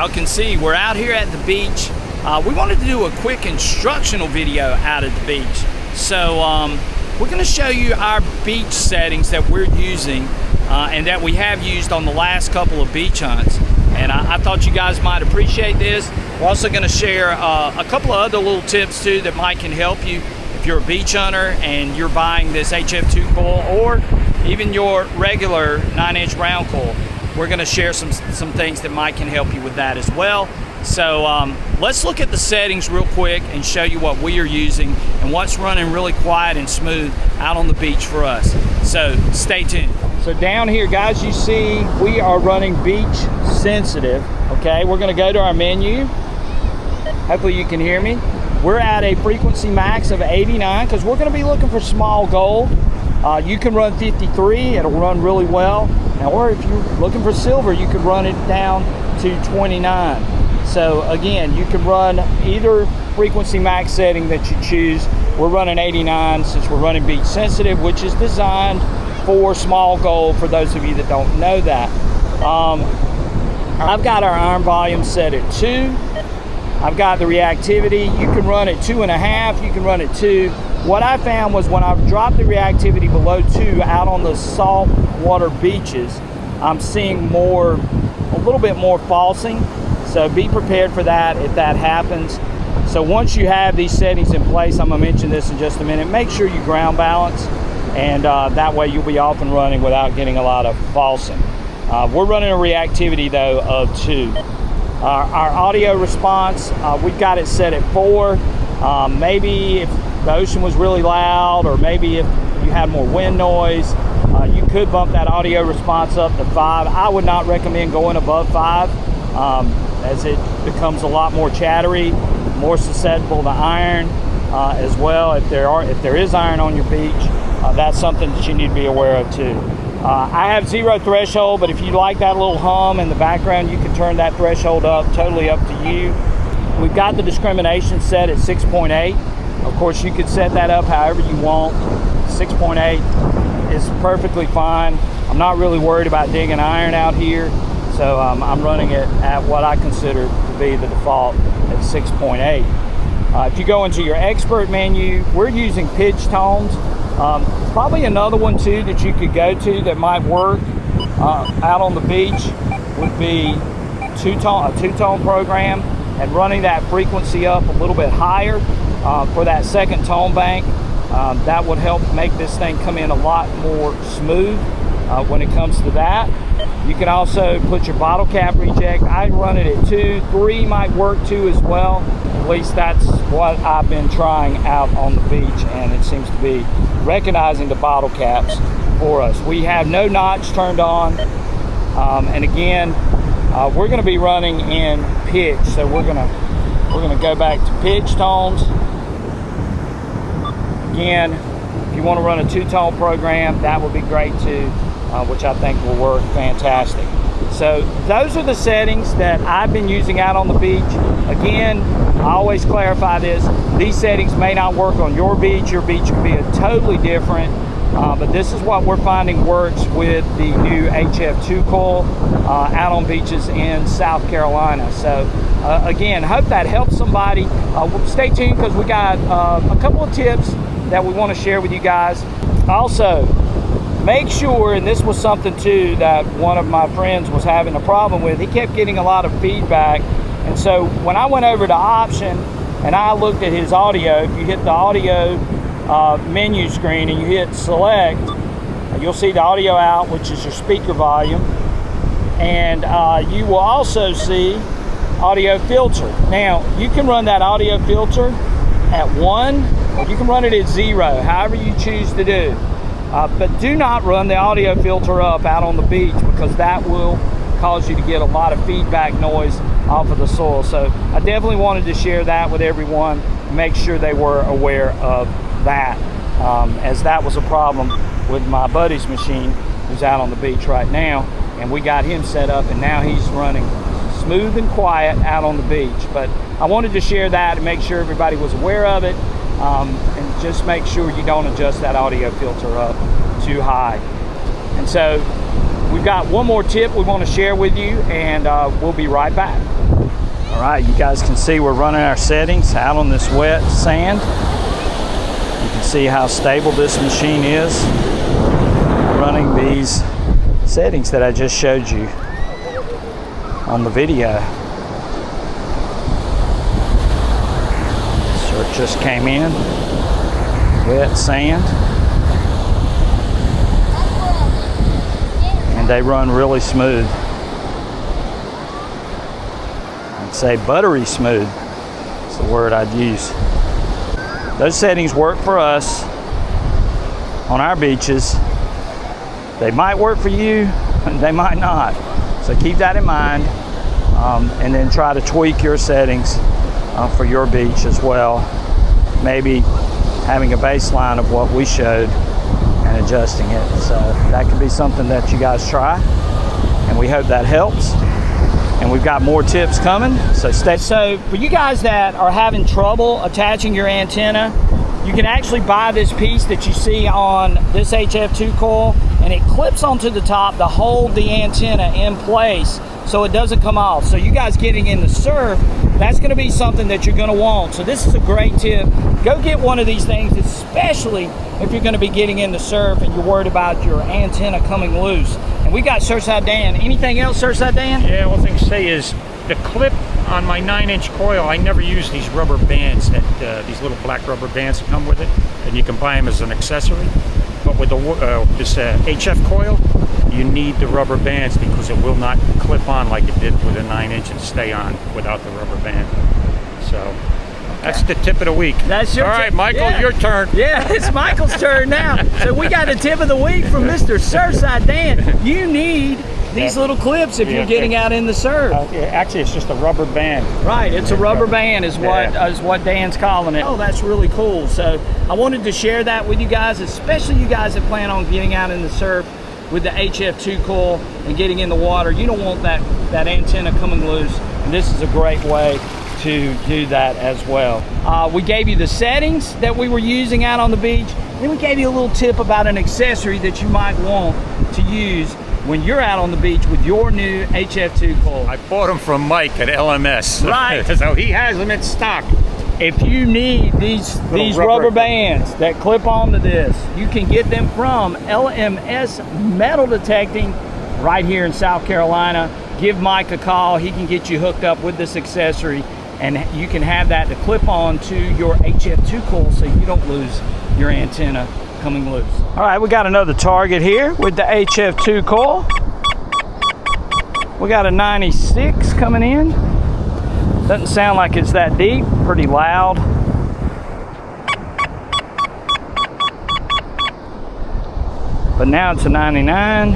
y'all can see, we're out here at the beach. We wanted to do a quick instructional video out at the beach. So we're going to show you our beach settings that we're using and that we have used on the last couple of beach hunts. And I thought you guys might appreciate this. We're also going to share a couple of other little tips too that might can help you if you're a beach hunter and you're buying this HF2 coil or even your regular 9-inch round coil. We're going to share some things that might can help you with that as well. So let's look at the settings real quick and show you what we are using and what's running really quiet and smooth out on the beach for us. So stay tuned. So down here, guys, you see we are running beach sensitive. Okay, we're going to go to our menu. Hopefully you can hear me. We're at a frequency max of 89 because we're going to be looking for small gold. You can run 53, it'll run really well. Now, or if you're looking for silver, you can run it down to 29. So again, you can run either frequency max setting that you choose. We're running 89 since we're running beach sensitive, which is designed for small gold, for those of you that don't know that. I've got our iron volume set at 2. I've got the reactivity. You can run at 2.5, you can run at 2. What I found was when I've dropped the reactivity below 2 out on the salt water beaches, I'm seeing a little bit more falsing. So be prepared for that if that happens. So once you have these settings in place, I'm gonna mention this in just a minute, make sure you ground balance, and that way you'll be off and running without getting a lot of falsing. We're running a reactivity though of 2. Our audio response, we've got it set at 4. Maybe if the ocean was really loud, or maybe if you had more wind noise, you could bump that audio response up to 5. I would not recommend going above 5 as it becomes a lot more chattery, more susceptible to iron as well. If there is iron on your beach, that's something that you need to be aware of too. I have 0 threshold, but if you like that little hum in the background, you can turn that threshold up, totally up to you. We've got the discrimination set at 6.8. Of course, you could set that up however you want. 6.8 is perfectly fine. I'm not really worried about digging iron out here, so I'm running it at what I consider to be the default at 6.8. If you go into your expert menu, we're using pitch tones. Probably another one too that you could go to that might work out on the beach would be a two-tone program, and running that frequency up a little bit higher for that second tone bank. That would help make this thing come in a lot more smooth when it comes to that. You can also put your bottle cap reject. I run it at 2. 3 might work too as well. At least that's what I've been trying out on the beach, and it seems to be recognizing the bottle caps for us. We have no notch turned on, and again, we're going to be running in pitch. So we're gonna go back to pitch tones. Again, if you want to run a 2-tone program, that would be great too, which I think will work fantastic. So those are the settings that I've been using out on the beach. Again, I always clarify this. These settings may not work on your beach. Your beach could be totally different. But this is what we're finding works with the new HF2 coil out on beaches in South Carolina. So again, hope that helps somebody. Stay tuned because we got a couple of tips that we want to share with you guys. Also, make sure, and this was something too that one of my friends was having a problem with, he kept getting a lot of feedback. And so when I went over to option and I looked at his audio, if you hit the audio menu screen and you hit select, you'll see the audio out, which is your speaker volume, and you will also see audio filter. Now you can run that audio filter at 1, or you can run it at 0, however you choose to do, but do not run the audio filter up out on the beach, because that will cause you to get a lot of feedback noise off of the soil. So I definitely wanted to share that with everyone, make sure they were aware of that, as that was a problem with my buddy's machine who's out on the beach right now, and we got him set up and now he's running smooth and quiet out on the beach. But I wanted to share that and make sure everybody was aware of it, and just make sure you don't adjust that audio filter up too high. And so we've got one more tip we want to share with you, and we'll be right back. All right, you guys can see we're running our settings out on this wet sand. You can see how stable this machine is running these settings that I just showed you on the video. So it just came in, wet sand, and they run really smooth. I'd say buttery smooth is the word I'd use. Those settings work for us on our beaches. They might work for you, and they might not. So keep that in mind, and then try to tweak your settings for your beach as well. Maybe having a baseline of what we showed and adjusting it. So that could be something that you guys try, and we hope that helps. And we've got more tips coming, so stay. So for you guys that are having trouble attaching your antenna, you can actually buy this piece that you see on this HF2 coil, and it clips onto the top to hold the antenna in place so it doesn't come off. So you guys getting in the surf, that's going to be something that you're going to want. So this is a great tip. Go get one of these things, especially if you're going to be getting in the surf and you're worried about your antenna coming loose. And we got Surfside Dan. Anything else, Surfside Dan? Yeah, one thing to say is the clip on my 9-inch coil, I never use these rubber bands, that these little black rubber bands that come with it, and you can buy them as an accessory. But with this HF coil, you need the rubber bands because it will not clip on like it did with a 9-inch and stay on without the rubber band. So that's the tip of the week. That's your all right, Michael, yeah. Your turn. Yeah, it's Michael's turn now. So we got a tip of the week from Mr. Surfside Dan. You need these little clips if you're getting out in the surf. Actually, it's just a rubber band. Right, it's a rubber band is what Dan's calling it. Oh, that's really cool. So I wanted to share that with you guys, especially you guys that plan on getting out in the surf with the HF2 coil and getting in the water. You don't want that antenna coming loose, and this is a great way to do that as well. We gave you the settings that we were using out on the beach, then we gave you a little tip about an accessory that you might want to use when you're out on the beach with your new HF2 coil. I bought them from Mike at LMS. Right. So he has them in stock. If you need these rubber bands that clip onto this, you can get them from LMS Metal Detecting right here in South Carolina. Give Mike a call. He can get you hooked up with this accessory, and you can have that to clip on to your HF2 coil so you don't lose your antenna coming loose. All right, we got another target here with the HF2 coil. We got a 96 coming in. Doesn't sound like it's that deep, pretty loud. But now it's a 99.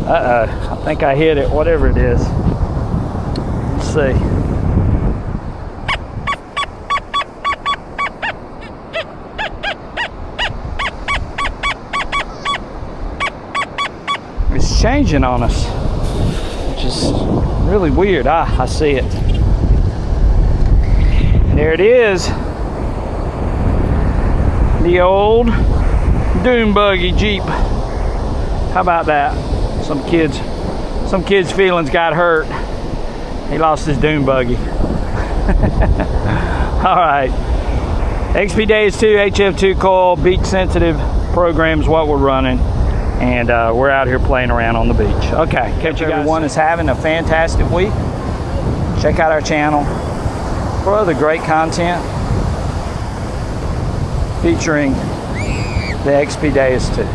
Uh-oh, I think I hit it, whatever it is. Let's see. It's changing on us, which is really weird. I see it. There it is. The old dune buggy Jeep. How about that? Some kid's feelings got hurt. He lost his dune buggy. All right. XP Deus 2 HF2 coil beach sensitive program is what we're running. And we're out here playing around on the beach. Okay, hope everyone is having a fantastic week. Check out our channel for other great content featuring the XP Deus 2.